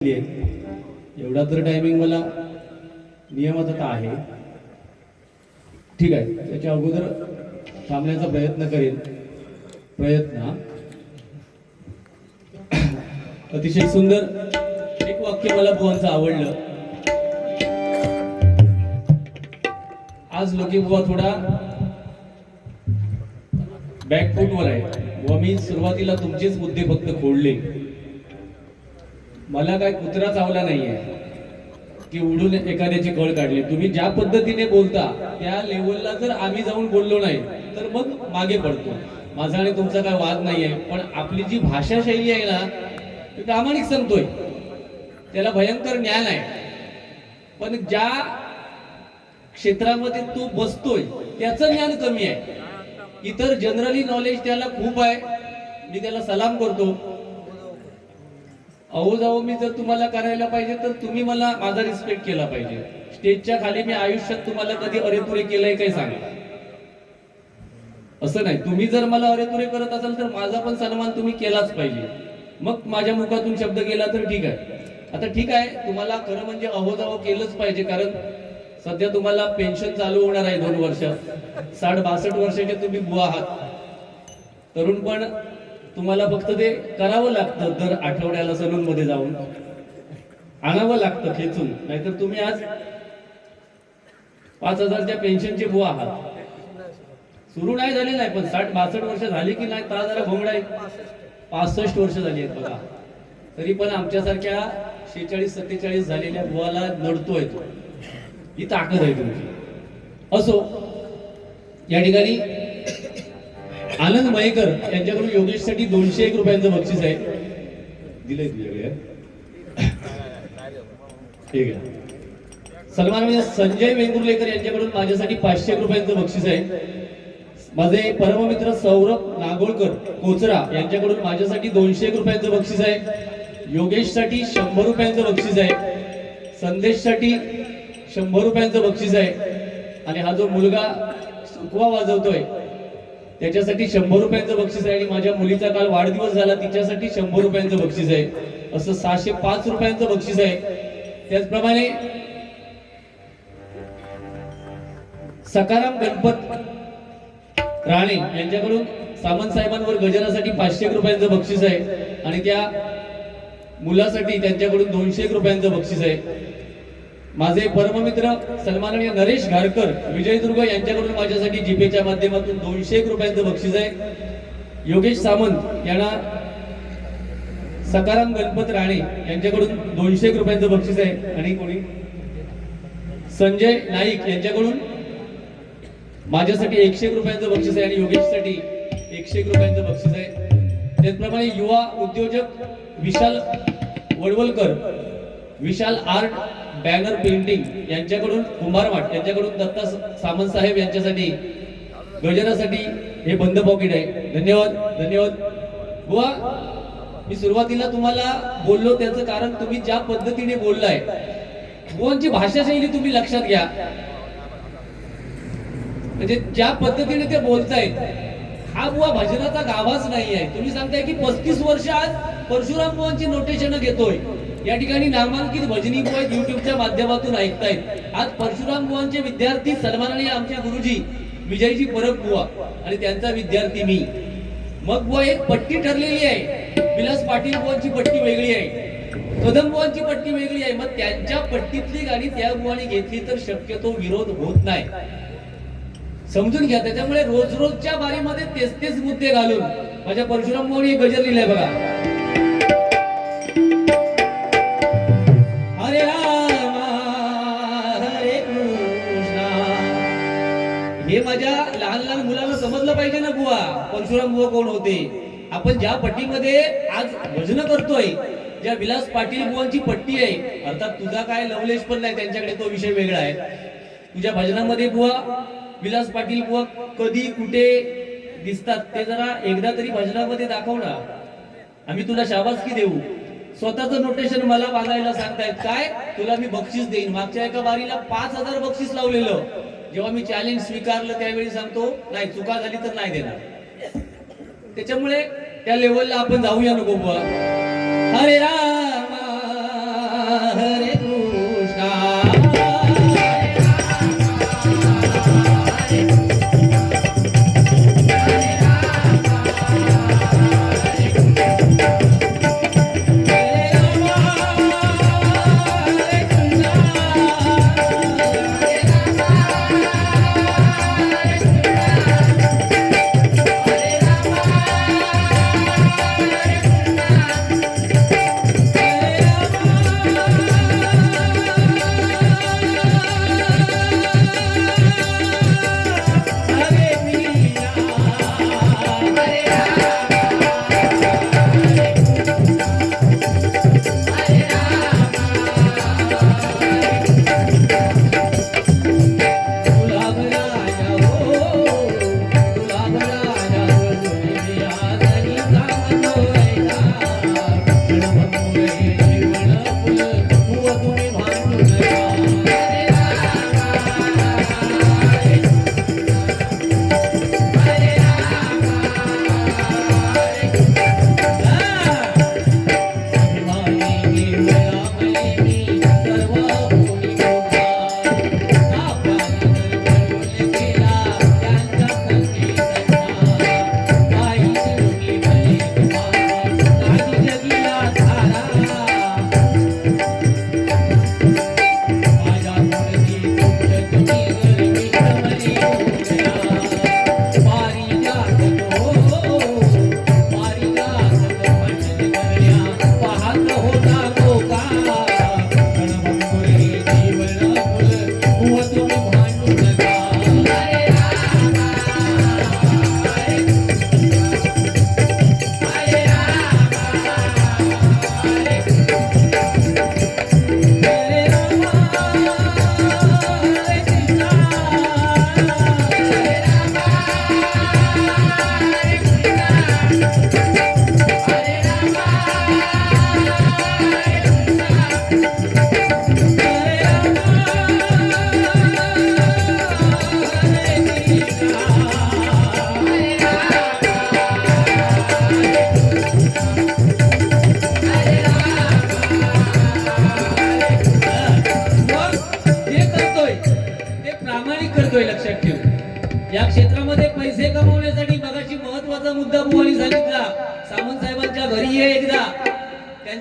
एवढा तर टायमिंग मला नियमात आहे. ठीक आहे, त्याच्या अगोदर थांबण्याचा प्रयत्न करेन. अतिशय सुंदर एक वाक्य मला बुवांचं आवडलं. आज लोकी बुवा थोडा बॅकफूटवर आहे. बुवा मी सुरुवातीला तुमचेच मुद्दे फक्त खोडले. मला काय कुत्रा चावला नाहीये की उडून एखाद्याची कळ काढली. तुम्ही ज्या पद्धतीने बोलता त्या लेवलला जर आम्ही जाऊन बोललो नाही तर मग मागे पडतो. माझा आणि तुमचा काय वाद नाहीये, पण आपली जी भाषा शैली आहे ना ती प्रामाणिक सांगतोय, त्याला भयंकर ज्ञान आहे. पण ज्या क्षेत्रामध्ये तो बसतोय त्याचं ज्ञान कमी आहे. इतर जनरली नॉलेज त्याला खूप आहे, मी त्याला सलाम करतो. अहो जाऊ मी जर तुम्हाला करायला पाहिजे तर तुम्ही मला माझा रिस्पेक्ट केला पाहिजे. स्टेजच्या खाली मी आयुष्यात तुम्हाला कधी अरेतुरे केलंय काही सांगा. असं नाही, तुम्ही जर मला अरेतुरे करत असाल तर माझा पण सन्मान तुम्ही केलाच पाहिजे. मग माझ्या मुखातून शब्द गेला तर ठीक आहे. आता ठीक आहे, तुम्हाला खरं म्हणजे अहो जावं केलंच पाहिजे, कारण सध्या तुम्हाला पेन्शन चालू होणार आहे 2 वर्ष. 60-62 वर्षाचे तुम्ही बुवा आहात. तरुण पण तुम्हाला फक्त ते करावं लागतं. दर आठवड्याला सलून मध्ये जाऊन आणावं लागतं खेचून. नाहीतर तुम्ही आज 5,000च्या पेन्शनचे बुवा आहात. सुरू नाही झाले नाही, पण 60-62 वर्ष झाली की नाही ता जरा घोंगडा आहे. 65 वर्ष झाली आहेत बघा, तरी पण आमच्यासारख्या 46-47 झालेल्या बुवाला नडतोय तो. ही ताकद आहे तुमची. असो, या ठिकाणी आनंद मयेकर यांच्याकडून योगेशसाठी 201 रुपयांचं बक्षीस आहे. दिलंय तुझ्याकडे, ठीक आहे. सन्माननीय संजय वेंगुर्लेकर यांच्याकडून माझ्यासाठी 500 रुपयांचं बक्षीस आहे. माझे परममित्र सौरभ नागोळकर कोचरा यांच्याकडून माझ्यासाठी 201 रुपयांचं बक्षीस आहे. योगेशसाठी 100 रुपयांचं बक्षीस आहे. संदेशसाठी 100 रुपयांचं बक्षीस आहे. आणि हा जो मुलगा सुकवा वाजवतोय त्याच्यासाठी 100 रुपयांचं बक्षीस आहे. आणि माझ्या मुलीचा काल वाढदिवस झाला, तिच्यासाठी 100 रुपयांचं बक्षीस आहे. असं 605 रुपयांचं बक्षीस आहे. त्याचप्रमाणे सकाराम गणपत राणे यांच्याकडून सामंत साहेबांवर गजरासाठी 500 रुपयांचं बक्षीस आहे. आणि त्या मुलासाठी त्यांच्याकडून 201 रुपयांचं बक्षीस आहे. माझे परममित्र सन्माननीय नरेश घारकर विजयदुर्ग यांच्याकडून माझ्यासाठी जीपेच्या माध्यमातून 201 रुपयांचं बक्षीस आहे. योगेश सामंत यांना सकाराम गणपत राणे यांच्याकडून 201 रुपयांचं बक्षीस आहे. आणि कोणी संजय नाईक यांच्याकडून माझ्यासाठी 101 रुपयांचं बक्षीस आहे. आणि योगेशसाठी 101 रुपयांचं बक्षीस आहे. त्याचप्रमाणे युवा उद्योजक विशाल वडवलकर, विशाल आर्ट बॅनर पेंटिंग यांच्याकडून, कुंभारवाट यांच्याकडून दत्ता सामंत साहेब यांच्यासाठी गजरासाठी हे बंद पॉकेट आहे. धन्यवाद, धन्यवाद. बुवा मी सुरुवातीला तुम्हाला बोललो त्याचं कारण तुम्ही ज्या पद्धतीने बोललाय, बुवांची भाषा शैली तुम्ही लक्षात घ्या. म्हणजे ज्या पद्धतीने ते बोलतायत, हा बुवा भजनाचा गावाच नाही आहे. तुम्ही सांगताय की 35 वर्ष आज परशुराम बुवांची नोटेशन घेतोय. या ठिकाणी नामांकित भजनी बुवा युट्यूबच्या माध्यमातून ऐकतायत. आज परशुराम बुवांचे विद्यार्थी सन्माननीय आमचे गुरुजी विजयजी परब बुवा आणि त्यांचा विद्यार्थी मी. मग बुवा एक पट्टी ठरलेली आहे. विलास पाटील बुवांची पट्टी वेगळी आहे, कदम बुवांची पट्टी वेगळी आहे. मग त्यांच्या पट्टीतली गाणी त्या बुवाने घेतली तर शक्यतो विरोध होत नाही, समजून घ्या. त्याच्यामुळे रोज रोजच्या बारीमध्ये तेच मुद्दे घालून माझ्या परशुराम बुवांनी एक गजर लिहिलाय बघा. हरे राम हरे कृष्णा. हे माझ्या लहान लहान मुलांना समजलं पाहिजे ना बुवा परशुराम बुवा कोण होते. आपण ज्या पट्टीमध्ये आज भजन करतोय, ज्या विलास पाटील बुवांची पट्टी आहे, अर्थात तुझा काय लवलेश पण नाही त्यांच्याकडे, तो विषय वेगळा आहे. तुझ्या भजनामध्ये बुवा विलास पाटील बुवा कधी कुठे दिसतात ते जरा एकदा तरी भजनामध्ये दाखव ना. आम्ही तुला शाबासकी देऊ. स्वतःचं नोटेशन मला बांधायला सांगतायत काय, तुला मी बक्षीस देईन. मागच्या एका बारीला 5,000 बक्षीस लावलेलं. जेव्हा मी चॅलेंज स्वीकारलं त्यावेळी सांगतो नाही, चुका झाली तर नाही देणार. त्याच्यामुळे त्या लेवलला आपण जाऊया नको बुवा. हरे राम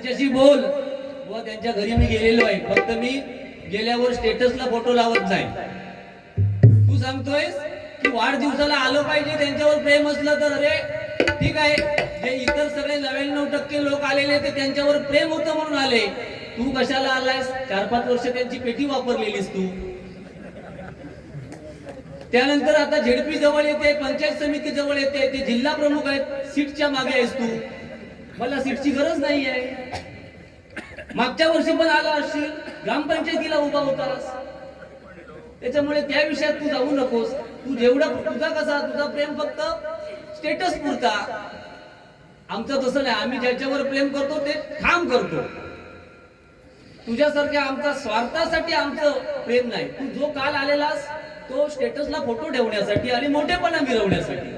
त्यांच्याशी बोल. व त्यांच्या घरी मी गेलेलो आहे, फक्त मी गेल्यावर स्टेटसला फोटो लावत नाही. तू सांगतोयस की वाढदिवसाला आलो पाहिजे, त्यांच्यावर प्रेम असलं तर अरे ठीक आहे. जे इतर सगळे 99% लोक आलेले ते त्यांच्यावर प्रेम होतं म्हणून आले. तू कशाला आलायस? 4-5 वर्ष त्यांची पेटी वापरलेलीस तू. त्यानंतर आता झेडपी जवळ येते, पंचायत समिती जवळ येते, ते जिल्हा प्रमुख आहेत, सीटच्या मागे आहेस तू. मला सीटची गरज नाही आहे. मागच्या वर्षी पण आला असशील, ग्रामपंचायतीला उभा होतास. त्याच्यामुळे त्या विषयात तू जाऊ नकोस. तू जेवढा तुझा प्रेम फक्त स्टेटस पुरता. आमचं तसं नाही, आम्ही ज्याच्यावर प्रेम करतो ते ठाम करतो. तुझ्यासारख्या आमचा स्वार्थासाठी आमचं प्रेम नाही. तू जो काल आलेलास तो स्टेटसला फोटो ठेवण्यासाठी आणि मोठेपणा मिरवण्यासाठी.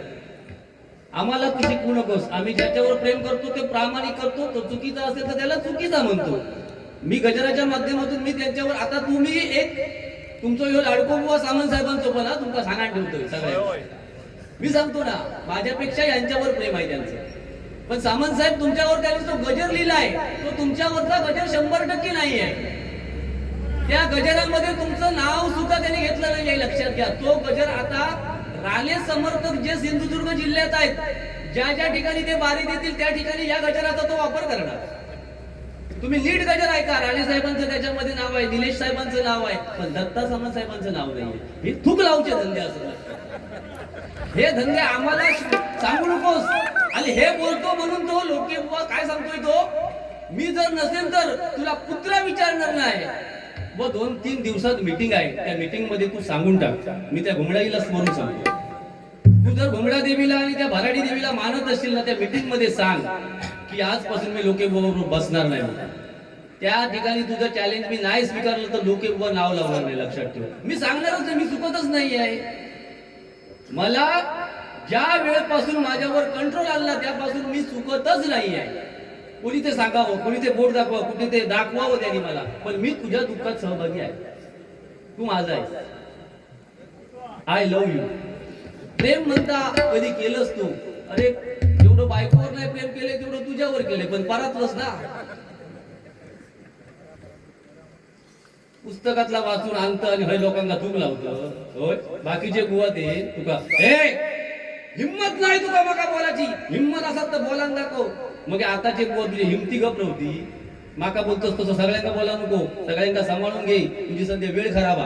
आम्हाला तू शिकवू नकोस. आम्ही ज्याच्यावर प्रेम करतो ते प्रामाणिक करतो. तो चुकीचा असेल तर त्याला चुकीचा म्हणतो. मी गजराच्या माध्यमातून मी त्यांच्यावर आता तुम्ही एक तुमचं ह्यो लाडको बुवा सामंत साहेबांचं पण तुमचा सांगाण ठेवतोय सगळ्या. मी सांगतो ना, माझ्यापेक्षा यांच्यावर प्रेम आहे त्यांचं. पण सामंत साहेब तुमच्यावर त्यांनी जो गजर लिहिलाय तो तुमच्यावरचा गजर 100% नाही आहे. त्या गजरामध्ये तुमचं नाव सुद्धा त्यांनी घेतलं नाही आहे, लक्षात घ्या. तो गजर आता राणे समर्थक जे सिंधुदुर्ग जिल्ह्यात आहेत, ज्या ज्या ठिकाणी ते बारी देतील त्या ठिकाणी या गजराचा तो वापर करणार. तुम्ही नीट गजर ऐका. राणे साहेबांचं त्याच्यामध्ये नाव आहे, निलेश साहेबांचं नाव आहे, पण दत्ता सामंत साहेबांचं नाव नाही. हे थूक लावचे धंदे असतात. हे धंदे आम्हाला सांगू नकोस. आणि हे बोलतो म्हणून तो लोके बुवा काय सांगतोय तो, मी जर नसेल तर तुला कुत्रा विचारणार नाही. व 2-3 दिवसात मीटिंग आहे, त्या मीटिंग मध्ये तू सांगून टाक. मी त्या घुमडाईला स्मरून सांगतो. तू जर घुमडा देवीला आणि त्या भराडी देवीला मानत असशील ना, त्या मीटिंग मध्ये सांग की आजपासून मी लोके बरोबर बसणार नाही. त्या ठिकाणी तुझं चॅलेंज मी नाही स्वीकारलं तर लोके बुवा नाव लावणार नाही, लक्षात ठेव. मी सांगणारच नाही, मी चुकतच नाही आहे. मला ज्या वेळेपासून माझ्यावर कंट्रोल आला त्यापासून मी चुकतच नाही आहे. कोणी ते सांगावं, कोणी ते बोट दाखवावं, कुठे ते दाखवावं त्यांनी मला, पण मी तुझ्या दुःखात सहभागी आहे. तू माझा आहे. I love you. प्रेम म्हणता कधी केलंस तू? अरे जेवढं बायकोवर नाही प्रेम केले तेवढं तुझ्यावर केले, पण परातलंच ना. पुस्तकातला वाचून आणतं आणि हे लोकांना तूक लावतं. होय, बाकीचे बुवा ते तुका हिम्मत नाही तुका मका बोलायची. हिम्मत असत तर बोला दाखव. मग आताचे बुवा तुझी हिमती गप नव्हती. माका बोलतोस तसं सगळ्यांना बोला नको, सगळ्यांना सांभाळून घे. तुझी सध्या वेळ खराब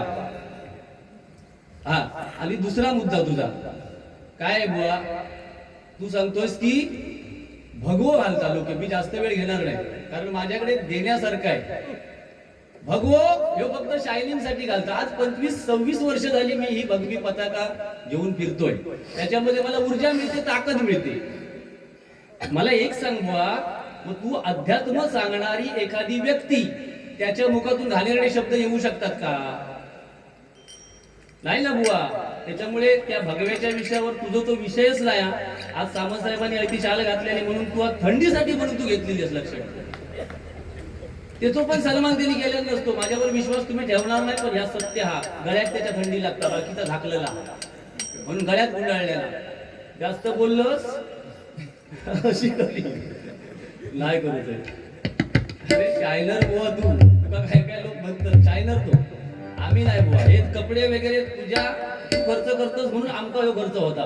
हा. आणि दुसरा मुद्दा तुझा काय बुवा, तू सांगतोस की भगवो घालता लोक. मी जास्त वेळ घेणार नाही, कारण माझ्याकडे देण्यासारखं आहे. भगवो हे फक्त शायनिंग साठी घालतो. आज 25-26 वर्ष झाली मी ही भगवी पताका घेऊन फिरतोय. त्याच्यामध्ये मला ऊर्जा मिळते, ताकद मिळते. मला एक सांग बुवा, मग तू अध्यात्म सांगणारी एखादी व्यक्ती त्याच्या मुखातून घाणेरडे शब्द येऊ शकतात का? नाही ना बुवा. त्याच्यामुळे त्या भगव्याच्या विषयावर तुझा तो विषयच नाही. आज सामंत साहेबांनी अगदी शाल घातलेली म्हणून तू आज थंडीसाठी म्हणून तू घेतलेली आहेस, लक्षात. त्याचो पण सन्मान त्यांनी केलेला नसतो. माझ्यावर विश्वास तुम्ही ठेवणार नाही, पण ह्या सत्य हा गळ्यात त्याच्या थंडी लागतात, बाकीचा झाकलेला म्हणून गळ्यात गुंडाळलेला. जास्त बोललोस अशी कधी नाही करूच. अरे शायनर बुवा तू, काय काय लोक म्हणतात शायनर तो. आम्ही नाही बुवा. हे कपडे वगैरे तुझ्या तू खर्च करतोस म्हणून आमचा हो खर्च होता.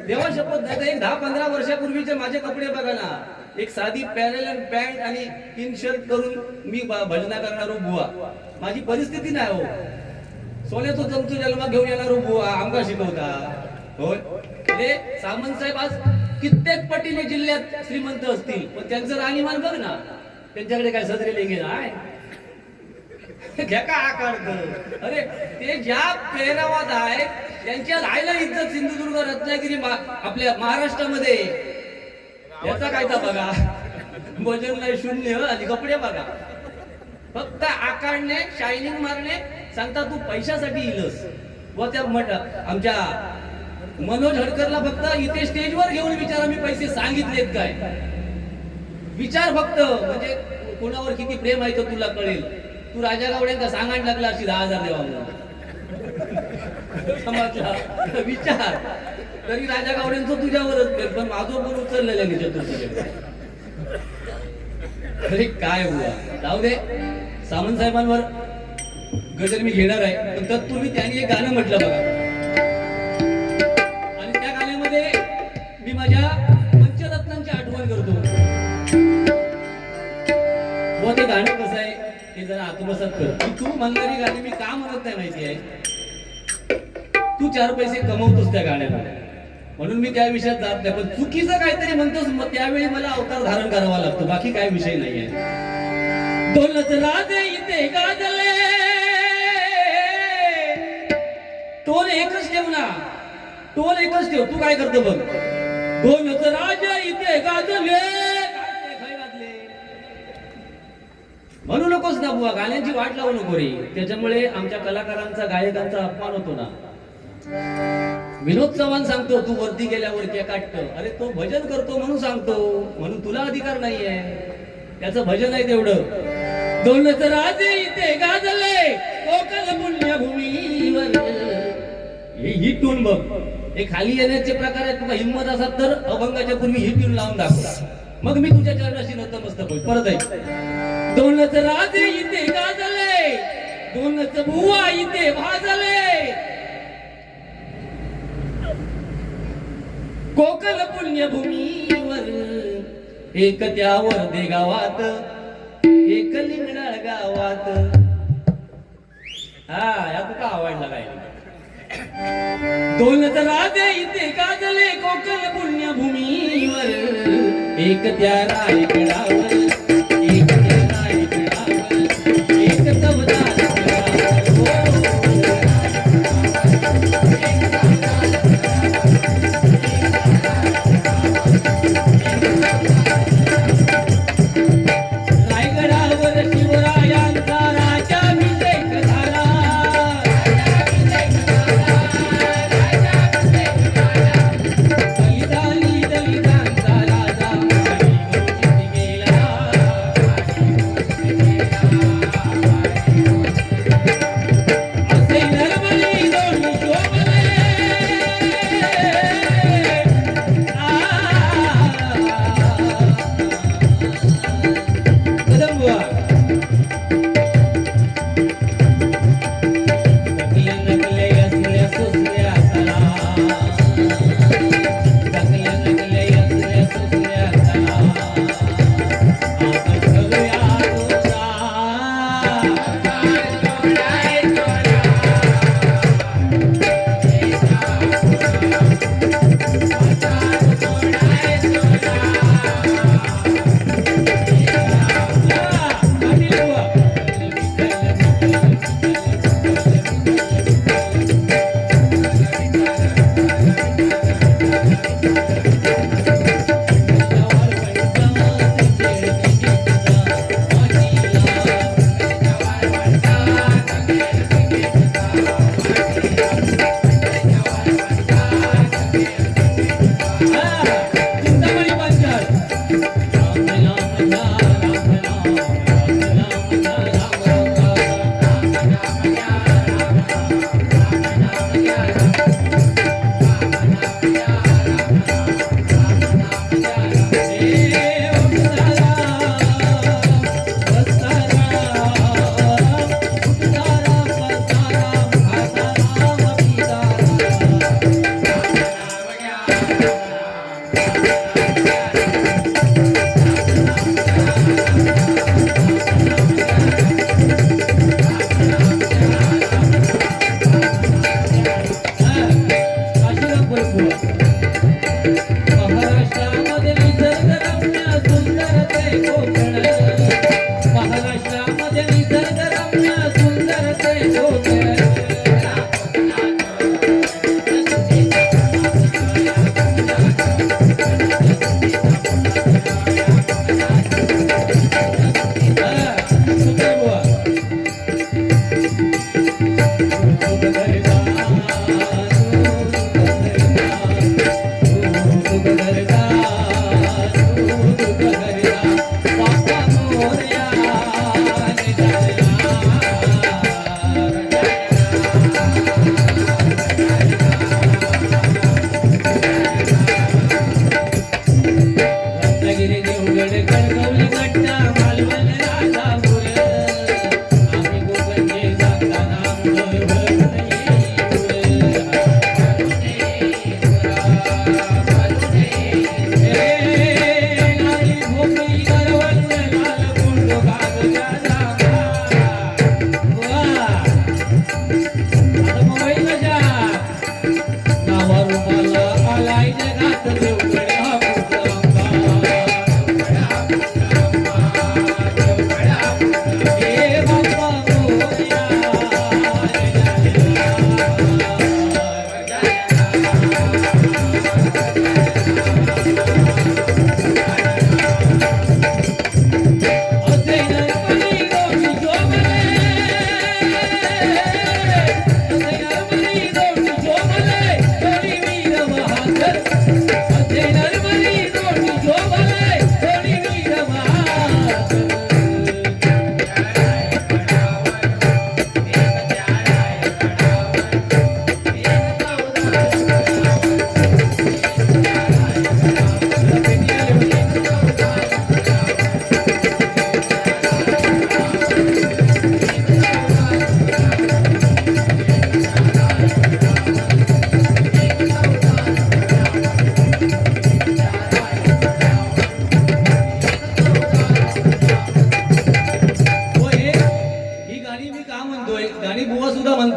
देवा शपथ नाही तर एक 10-15 वर्षापूर्वीचे माझे कपडे बघा ना. एक साधी पॅरेलल पॅन्ट आणि 3 शर्ट करून मी भजना करणारो बुवा. माझी परिस्थिती नाही हो. सोन्याचं चमचं जन्मात घेऊन येणारो बुवा आमका शिकवता. होय, हे सामंत साहेब आज कित्येक पटीने जिल्ह्यात श्रीमंत असतील, पण त्यांचं राहणीमान बघ ना. त्यांच्याकडे काय सदरे लेंगे नाही. घ्या का आकार. अरे ते ज्या पेहरावात आहे त्यांच्या राहायला इज्जत सिंधुदुर्ग, रत्नागिरी, आपल्या महाराष्ट्रामध्ये. याचा काय तर बघा, वजन नाही, शून्य आणि कपडे बघा. फक्त आकारणे, शायनिंग मारणे. सांगता तू पैशासाठी इलस. व त्या आमच्या मनोज हडकरला फक्त इथे स्टेजवर घेऊन विचारा मी पैसे सांगितलेत काय. विचार फक्त, म्हणजे कोणावर किती प्रेम आहे तर तुला कळेल. तू राजा गावड्यांका सांगायला लागला अशी 10,000 देवा म्हणून. समजला विचार. तरी राजा गावड्यांचं तुझ्यावरच प्रेम, पण माझं पण उचललेलं नाही चतुर्थीकडे. अरे काय बुवा, जाऊ दे. सामंत साहेबांवर गजल मी घेणार आहे, पण तत्पूर्वी त्यांनी एक गाणं म्हटलं बघा, आणि त्या गाण्यामध्ये मी माझ्या पंचरत्नांची आठवण करतो. व ते गाणं कसं आहे ते जरा आत्मसात कर, की तू म्हणणारी गाणी मी का म्हणत नाही माहिती आहे. तू 4 पैसे कमवतोस त्या गाण्याला, म्हणून मी त्या विषयात जात नाही. पण चुकीचं काहीतरी म्हणतोस, मग त्यावेळी मला अवतार धारण करावा लागतो, बाकी काय विषय नाहीये. दोनच राजे इथे गाजले, टोल एकच ठेव ना, टोल एकच ठेव. तू काय करतो बघ. दोनच राजे इथे गाजले, म्हणू नकोस ना बुवा, गाण्यांची वाट लावू नको रे. त्याच्यामुळे आमच्या कलाकारांचा, गायकांचा अपमान होतो ना. विनोद चव्हाण सांगतो तू वरती गेल्यावर के काटत, अरे तो भजन करतो म्हणून सांगतो, म्हणून तुला अधिकार नाहीये. त्याचं भजन आहे तेवढं. दोनच राजे इथे गाजले कोकण पुण्यभूमीवर. ही टून बघ, हे खाली येण्याचे प्रकार आहेत. तुला हिंमत असत तर अभंगाच्या पूर्वी ही ट्यून लावून दाखव, मग मी तुझ्या चरणाशी नतमस्तक होईल. परत आहे. दोनच राजे इथे गाजले, दोनच बुवा इथे भाजले, कोकण पुण्यभूमीवर. एक त्यावर दे गावात, एक लिंगडाळ गावात. हा, या तुका आवडला काय. दोनच राजे इथे गाजले कोकण पुण्यभूमीवर. एक त्या रायगडावर, एक त्या रायगडावर, एक चवदार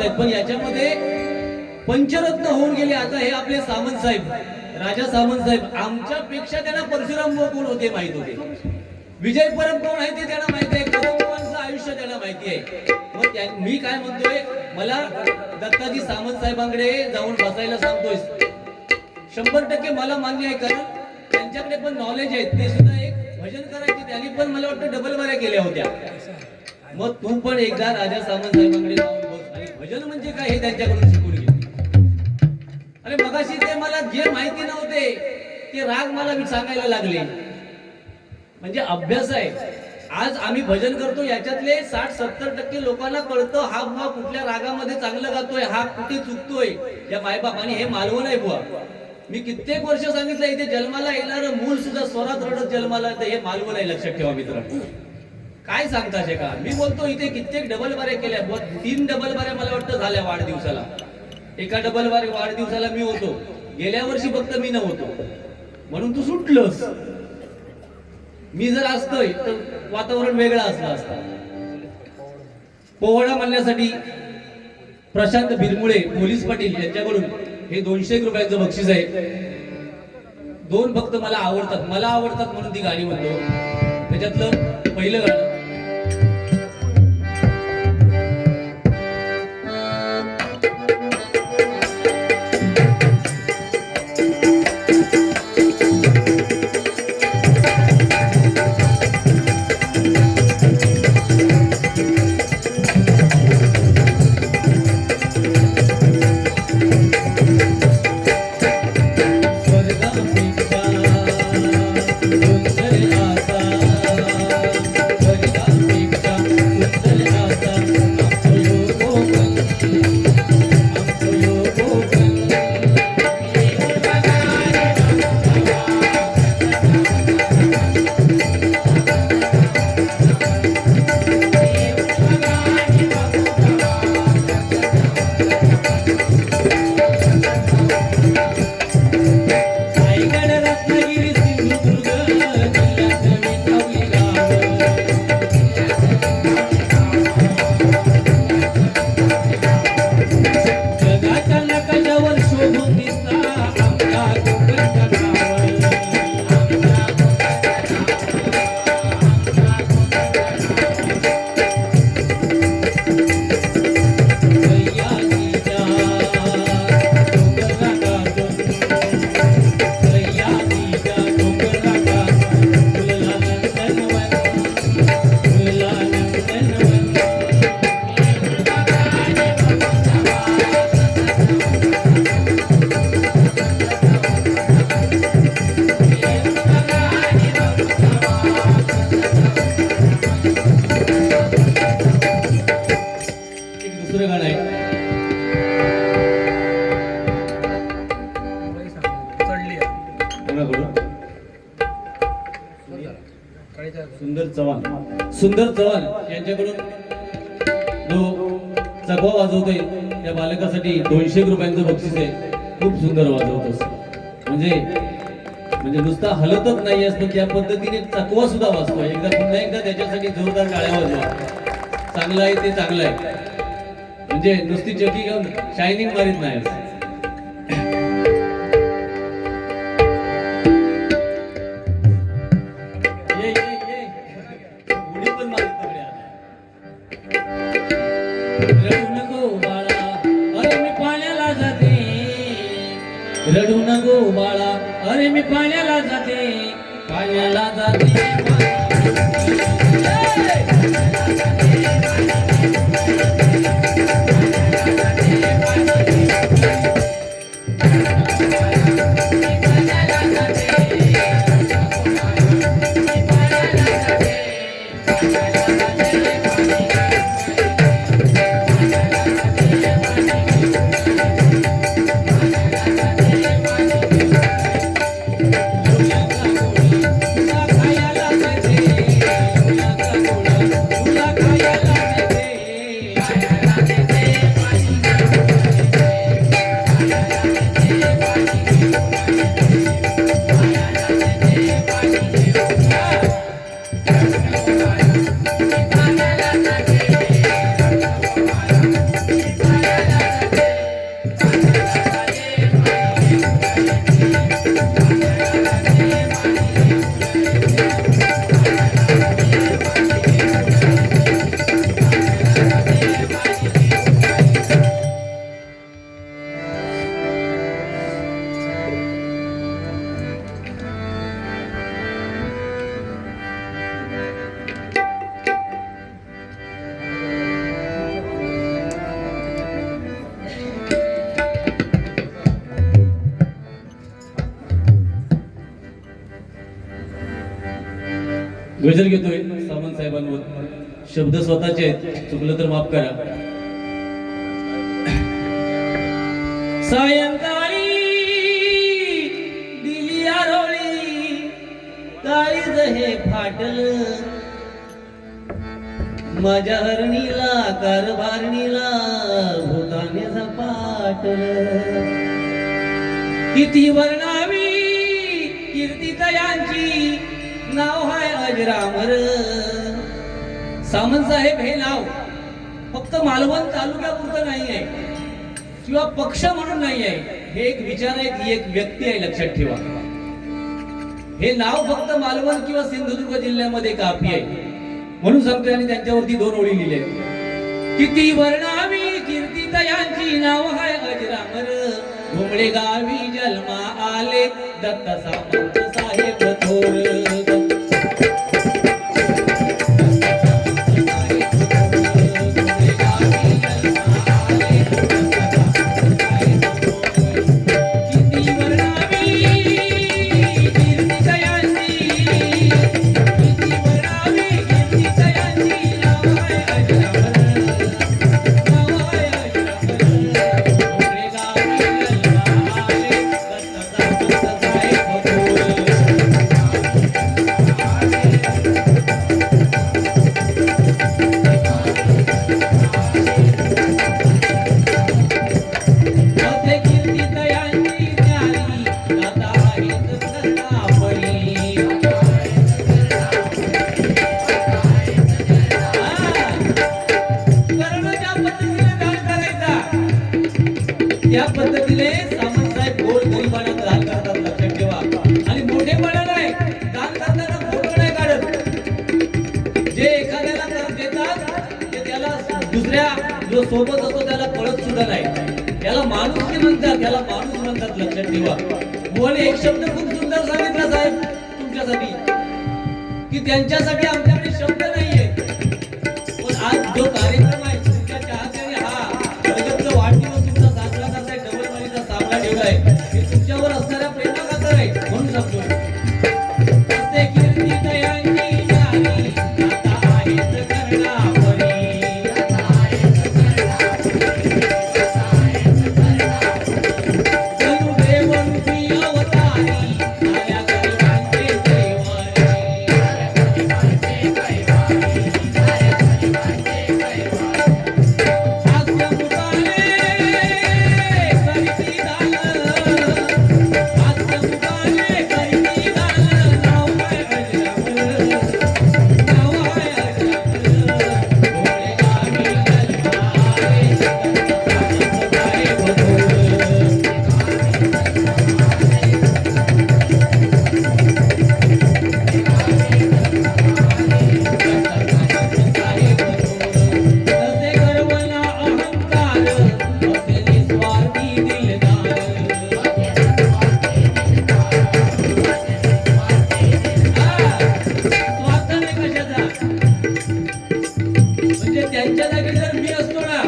म्हणतायत, पण याच्यामध्ये पंचरत्न होऊन गेले. आता हे आपले सामंत साहेब, राजा सामंत साहेब, आमच्यापेक्षा त्यांना परशुराम बुवा कोण होते माहित होते. विजय परब कोण आहे ते त्यांना माहिती आहे. कदमबाबांचं आयुष्य त्यांना माहिती आहे. मग मी काय म्हणतोय, मला दत्ताजी सामंत साहेबांकडे जाऊन बसायला सांगतोय, 100% मला मान्य आहे, कारण त्यांच्याकडे पण नॉलेज आहे. ते सुद्धा एक भजन करायचे, त्यांनी पण मला वाटतं डबल बाऱ्या केल्या होत्या. मग तू पण एकदा राजा सामंत साहेबांकडे जाऊन बस आणि भजन म्हणजे काय हे त्यांच्याकडून शिकून घे. अरे मगाशी ते मला जे माहिती नव्हते ते राग मला सांगायला लागले. म्हणजे अभ्यास आहे. आज आम्ही भजन करतो, याच्यातले 60-70% लोकांना कळतं हा बुवा कुठल्या रागामध्ये चांगलं गातोय, हा कुठे चुकतोय. या मायबाप, आणि हे मालवण आहे बुवा. मी कित्येक वर्ष सांगितलं, इथे जन्माला येणार मूल सुद्धा स्वरात रडत जन्माला, तर हे मालवण आहे, लक्षात ठेवा मित्रांनो. काय सांगता का? मी बोलतो इथे कित्येक डबल बाऱ्या केल्या, 3 डबल बाऱ्या मला वाटतं झाल्या वाढदिवसाला. एका डबल बारे वाढदिवसाला मी होतो, गेल्या वर्षी फक्त मी नव्हतो, म्हणून तू सुटलंस. मी जर असतोय तर वातावरण वेगळं असलं असतं. पोवाडा म्हणण्यासाठी प्रशांत बिरमुळे पोलीस पाटील यांच्याकडून हे 200 रुपयाचं बक्षीस आहे. 2 फक्त मला आवडतात म्हणून ती गाणी म्हणतो. त्याच्यातलं पहिलं गाणं, सुंदर चव्हाण यांच्याकडून जो चकवा वाजवतोय त्या बालकासाठी 200 रुपयांचं बक्षीस आहे. खूप सुंदर वाजवतोस, म्हणजे नुसता हलतच नाही असतो, त्या पद्धतीने चकवा सुद्धा वाजतो. पुन्हा एकदा त्याच्यासाठी जोरदार टाळ्या वाजवा. चांगलं आहे ते चांगलं आहे, म्हणजे नुसती चकी घेऊन शायनिंग मारित नाही. रडू नको बाळा, अरे मी पाण्याला जाते, पाण्याला जाते. तुला खायला गजल घेतोय सामंत साहेबांवर. शब्द स्वतःचे आहेत, चुकलं तर माफ करा. सायंकाळी दिली आरोळी काळीज हे फाटल, माझ्या हरणीला कारभारणीला भूताने झपाटल. किती वर्णावी कीर्तितयांची नाव हाय अजरामर. सामंत साहेब हे नाव फक्त मालवण तालुक्यापुरतं नाही आहे किंवा पक्ष म्हणून नाही आहे. हे एक विचार आहे, ही एक व्यक्ती आहे, लक्षात ठेवा. हे नाव फक्त मालवण किंवा सिंधुदुर्ग जिल्ह्यामध्ये काफी आहे म्हणून सांगतोय. आणि त्यांच्यावरती 2 ओळी लिहिले. किती वर्णावी कीर्तितयांची नाव हाय अजरामर, घुमळे गावी जन्मा आले दत्त सामंत साहेब थोर. त्या पद्धतीने सामंत साहेब गोर गरिबांना दान करतात, लक्षात ठेवा. आणि मोठेपणा नाही, दान करताना फोटो नाही काढत. जे एखाद्याला कर देतात ते त्याला दुसऱ्या जो सोबत असतो त्याला कळत सुद्धा नाही. त्याला माणूस म्हणतात, त्याला माणूस म्हणतात, लक्षात ठेवा. बुवाने एक शब्द खूप सुंदर सांगितला साहेब तुमच्यासाठी, की त्यांच्यासाठी आमच्याकडे शब्द नाहीये. पण आज जो कार्यक्रम आहे तुमच्या चाहत्याने हा प्रगतचा वाढदिवस तुमचा साजरा करताय, डबलवाडीचा सामना ठेवलाय, हे तुमच्यावर असणाऱ्या प्रेमाखातर आहे म्हणून सांगतो. असे कीर्तितयांची जाणी आता आहेत करणापरी. जणू देवरूपी अवतारी आल्या गरिबांचे कैवारी. त्यांच्या जागी जर मी असतो ना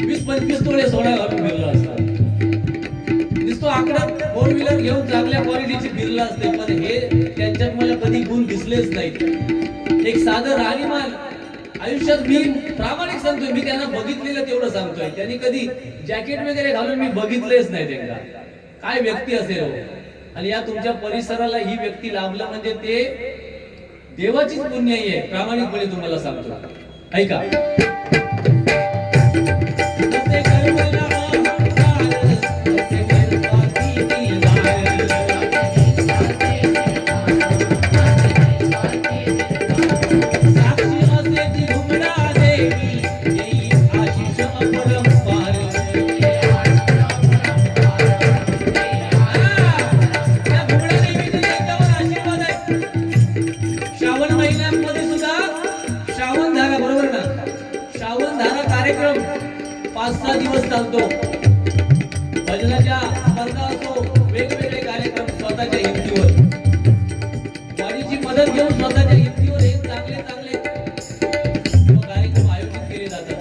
20-25 तोळे सोडा घालून फिरला असता. दिसतो आकडा 4 व्हीलर घेऊन चांगल्या क्वालिटीची फिरला असते, पण हे त्यांच्यात मला कधी गुण दिसलेच नाहीत. एक साधं राहणीमान आयुष्यात मी प्रामाणिक सांगतोय, मी त्यांना बघितलेलं तेवढं सांगतोय. त्यांनी कधी जॅकेट वगैरे घालून मी बघितलेच नाही त्यांना. काय व्यक्ती असेल हो. आणि या तुमच्या परिसराला ही व्यक्ती लाभलं म्हणजे ते देवाचीच पुण्य आहे, प्रामाणिकपणे तुम्हाला सांगतो. ऐका. श्रावण महिन्यामध्ये सुद्धा श्रावण धारा, बरोबर ना, श्रावण धारा कार्यक्रम 5-6 दिवस चालतो. भजनाच्या स्पर्धा असतो, वेगवेगळे कार्यक्रम स्वतःच्या हिमतीवर, वारीची मदत घेऊन स्वतःच्या हिमतीवर हे चांगले चांगले कार्यक्रम आयोजित केले जातात.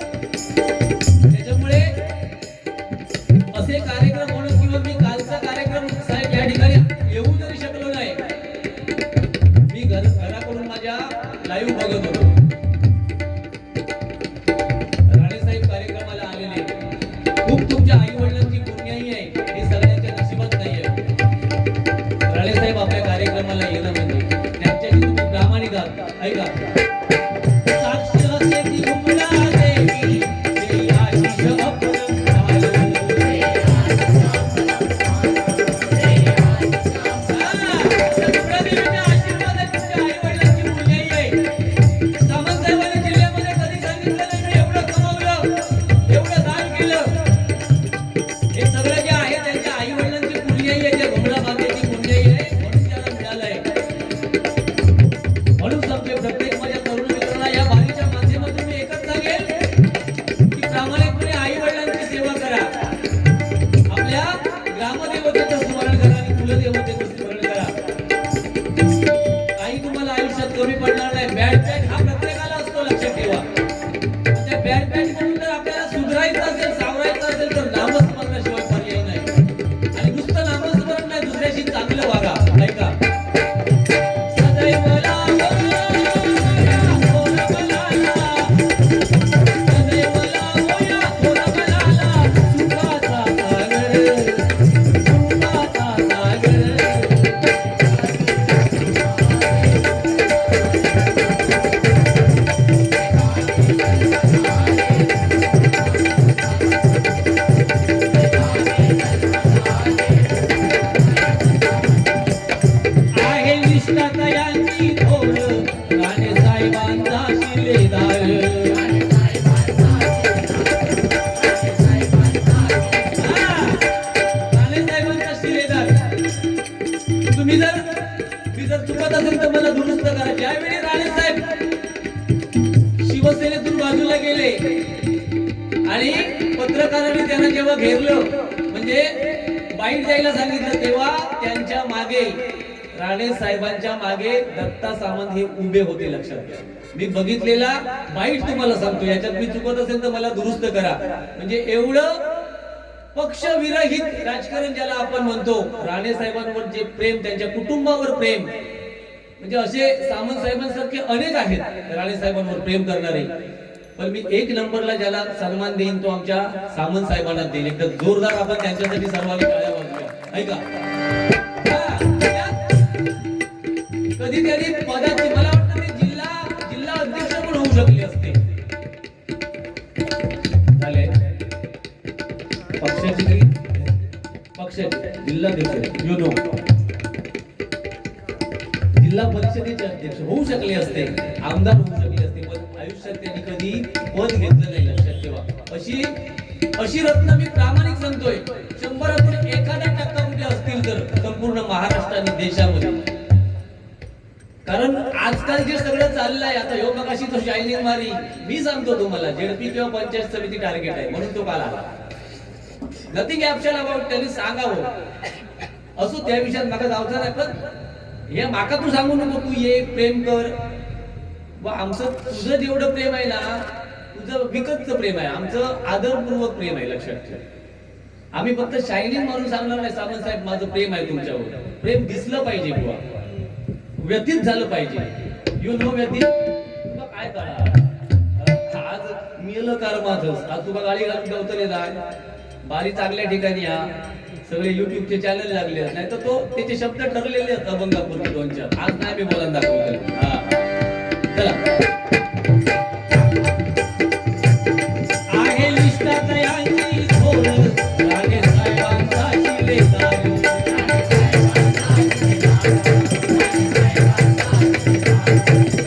त्याच्यामुळे असे कार्यक्रम म्हणून किंवा मी कालचा कार्यक्रम साहेब या ठिकाणी येऊ जरी शकलो नाही शिलेदार. राणेसाहेबांचा शिलेदार. तुम्ही जर मी जर चुकत असेल तर मला दुरुस्त करा. ज्यावेळी राणेसाहेब शिवसेनेतून बाजूला गेले आणि पत्रकारांनी त्यांना जेव्हा घेरलं म्हणजे बाईट द्यायला सांगितलं, तेव्हा त्यांच्या मागे राणे साहेबांच्या मागे दत्ता सामंत हे उभे होते. लक्षात घ्या, मी बघितलेला बाईट तुम्हाला सांगतो. याच्यात मी चुकत असेल तर मला दुरुस्त करा. म्हणजे एवढं पक्षविरहित राजकारण ज्याला आपण म्हणतो, राणे साहेबांवर जे प्रेम, त्यांच्या कुटुंबावर प्रेम, म्हणजे असे सामंत साहेबांसारखे अनेक आहेत राणे साहेबांवर प्रेम करणारे. पण मी एक नंबरला ज्याला सन्मान देईन तो आमच्या सामंत साहेबांना देईल. एकदा जोरदार आपण त्यांच्यासाठी सर्वांनी टाळ्या वाजवूया. ऐका, कधी त्यांनी पदाची, मला वाटतं ते जिल्हा अध्यक्ष पण होऊ शकले असते. झाले पक्षाची जिल्हाध्यक्ष, जिल्हा परिषदेचे अध्यक्ष होऊ शकले असते, आमदार होऊ शकले असते, पण आयुष्यात त्यांनी कधी पद घेतलं नाही. लक्षात ठेवा. अशी रत्न मी प्रामाणिक सांगतोय, 100तून 1% कुठे असतील तर संपूर्ण महाराष्ट्र आणि देशामध्ये. कारण आजकाल जे सगळं चाललंय आता, ह्यो मगाशी तो शायनिंग मारी, मी सांगतो तुम्हाला जेडपी किंवा पंचायत समिती टार्गेट आहे म्हणून तो काल आला. नथिंग ऍक्शन अबाउट, त्यांनी सांगावं असो त्या विषयात माका जायचं नाही. पण हे माका तू सांगू नको, तू ये प्रेम कर. व आमचं तुझं जेवढं प्रेम आहे ना, तुझं विकतचं प्रेम आहे, आमचं आदरपूर्वक प्रेम आहे. लक्षात ठेव. आम्ही फक्त शायनिंग म्हणून सांगणार नाही, सामंत साहेब माझं प्रेम आहे तुमच्यावर. प्रेम दिसलं पाहिजे बुवा, व्यतीत झालं पाहिजे. यू नो व्यतीत तुला काय कळा. आज मिळलं कर्मातच, आज तुला गाडी घालून ठेवतं नाही. बारी चांगल्या ठिकाणी या सगळे युट्यूबचे चॅनल लागले, नाही तर तो त्याचे शब्द ठरलेले आहेत अभंगापूरचे 2-4. आज नाही मी बोलायला दाखवतो. हा चला, आहे लिस्टात यांची थोर राणे साहेबांचा शिलेदार.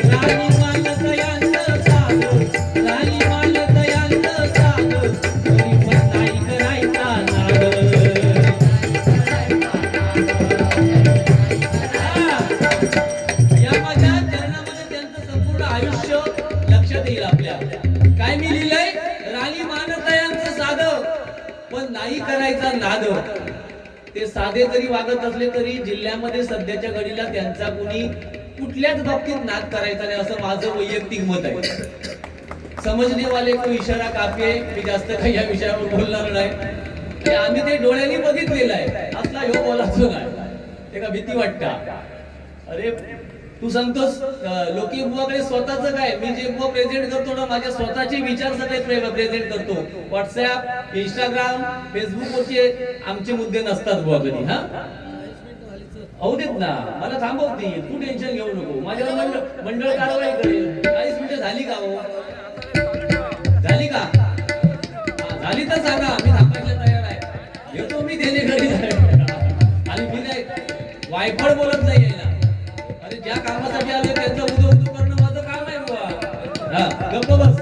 राणी मालत यांचं साग, राणी मालत यांचं साग, तरी पण नाही करायचा नाग. या माझ्या चरणामध्ये त्यांचं संपूर्ण आयुष्य लक्षात येईल आपल्या. काय मी लिहिलंय, राणी मानत यांचं साध पण नाही करायचा नाद. ते साधे जरी वागत असले तरी जिल्ह्यामध्ये सध्याच्या घडीला त्यांचा कुणी कुठल्याच बाबतीत नाद करायचा नाही, असं माझं वैयक्तिक मत आहे. समजणे वाले को इशारा काफी आहे. मी जास्त काही या विषयावर बोलणार नाही. आम्ही ते डोळ्यांनी बघितलेलं आहे. असला ह्यो बोलायचो नाही, ते का भीती वाटता. अरे तू सांगतोस लोकी बुवाकडे स्वतःच काय, मी जे बुवा प्रेझेंट करतो ना, माझ्या स्वतःचे विचार सगळे प्रेझेंट करतो. व्हॉट्सअप, इंस्टाग्राम, फेसबुक वरचे आमचे मुद्दे नसतात बुवा कधी. हा होऊ देत ना, मला थांबवते, तू टेन्शन घेऊ नको. माझ्यावर मंडळ कारवाई करेल. 40 मिनिटं झाली का हो? झाली का? झाली तर सांगा, मी थांबायला तयार आहे. येतो मी देणे घरी. आणि मी नाही वायफळ बोलत नाही आहे ना. अरे ज्या कामासाठी आले त्यांचं उदो करणं माझं काम आहे बुवा. हा गप्प बस.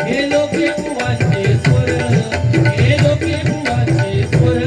हे लोके बुवांचे स्वर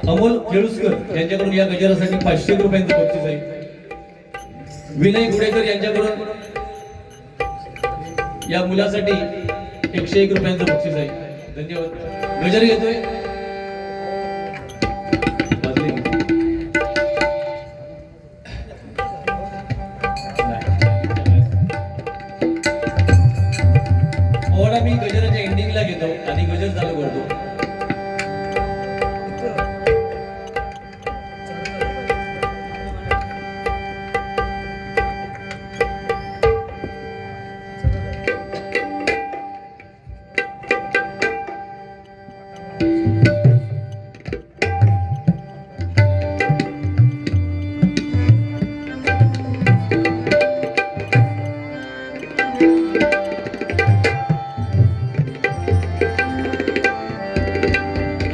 अमोल केळुसकर यांच्याकडून या गजरासाठी 500 रुपयांचं बक्षीस आहे. विनय गुडेकर यांच्याकडून या मुलासाठी 101 रुपयांचं बक्षीस आहे. धन्यवाद. गजर घेतोय ओढा मी गजराच्या एंडिंगला घेतो आणि गजर चालू करतो.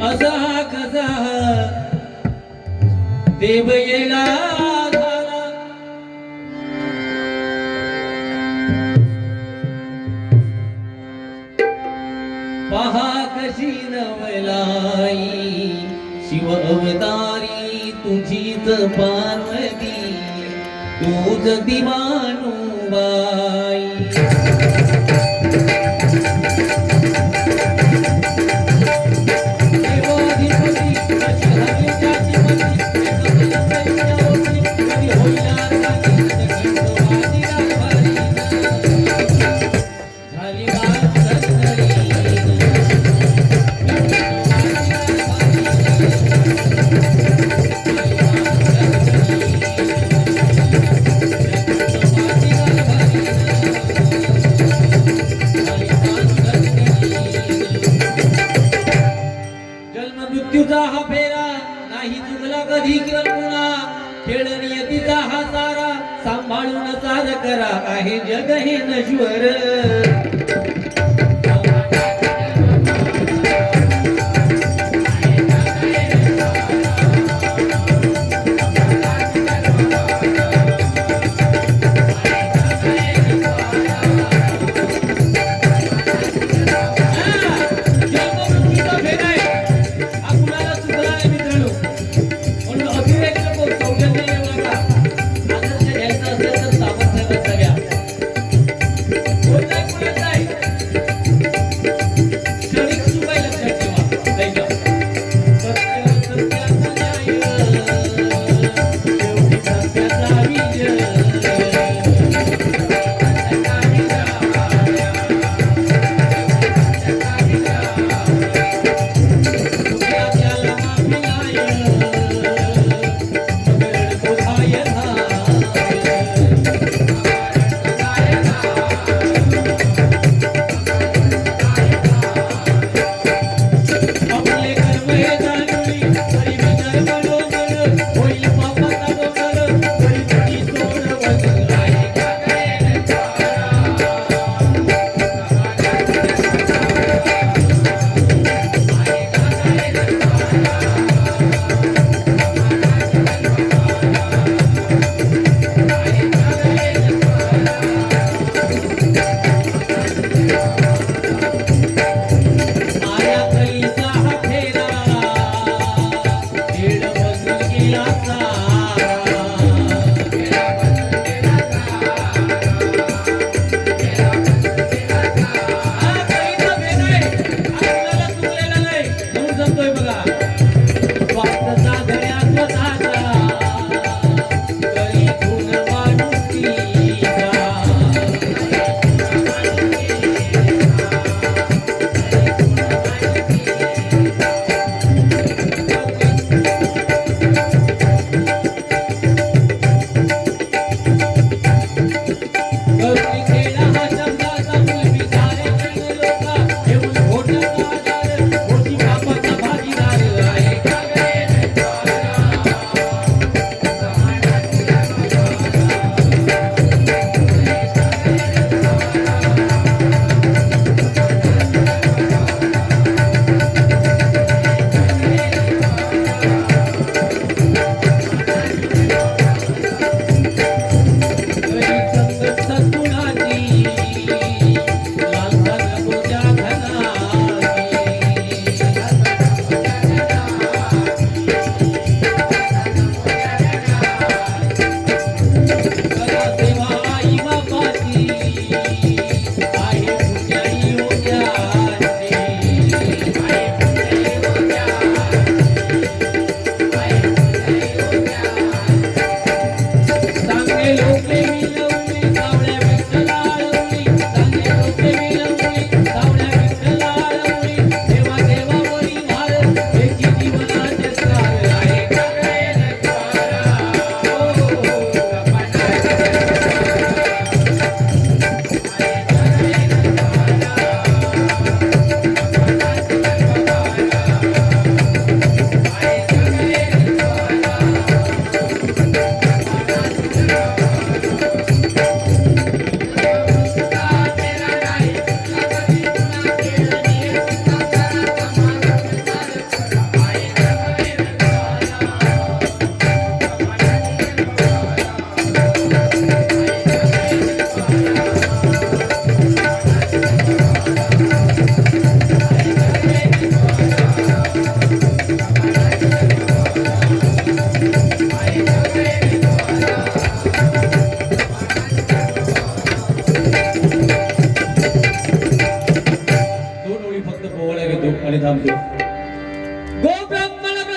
असा कसा देव येला झाला, पहा कशी नवलाई शिव अवतारी तुझीच पार्वती तूच दिवाणूबाई. मृत्यूचा हा फेरा नाही चुकला कधी कल्पना, खेळ नियतीचा हा सारा सांभाळून सार करा, आहे जग हे नश्वर.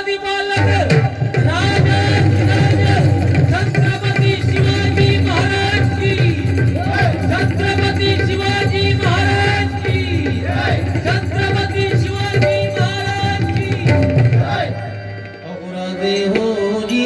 छत्रपती बालक राजा छत्रपती शिवाजी महाराज की छत्रपती शिवाजी महाराज की छत्रपती शिवाजी महाराज की अहोराजे हो जी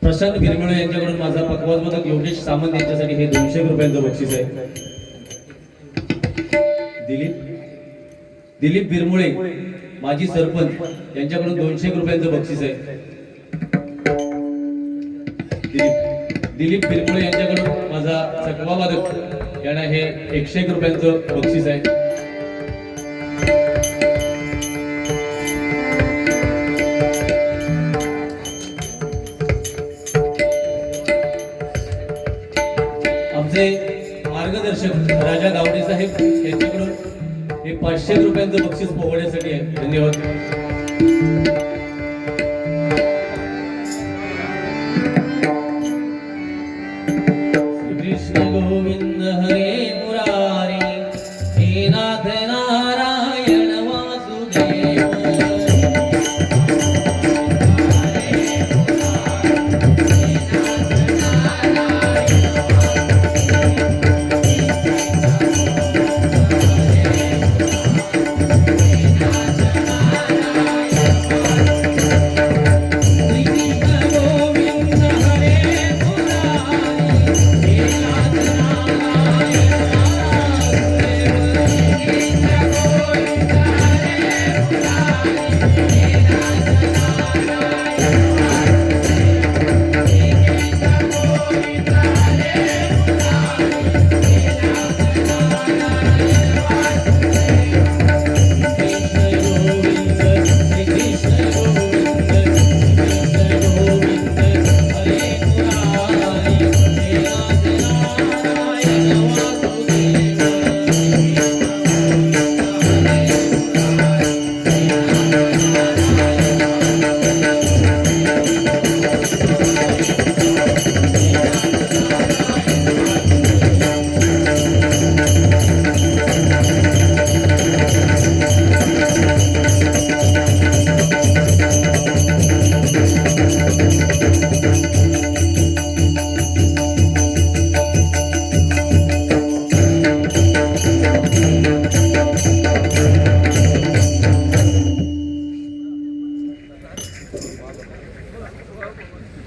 प्रशांत गिरमिळे यांच्याकडून माझा पकवाजमधक योगेश सामंत यांच्यासाठी हे 200 रुपयांचं बक्षीस आहे. दिलीप बिरमुळे माजी सरपंच यांच्याकडून 200 रुपयांचं बक्षीस आहे. दिलीप बिरमुळे यांच्याकडून माझा चकवा वादक यांना हे 101 रुपयांचं बक्षीस आहे. मार्गदर्शक राजा गावडे साहेब यांच्याकडून हे 500 रुपयांचं बक्षीस पोहोचण्यासाठी आहे. धन्यवाद.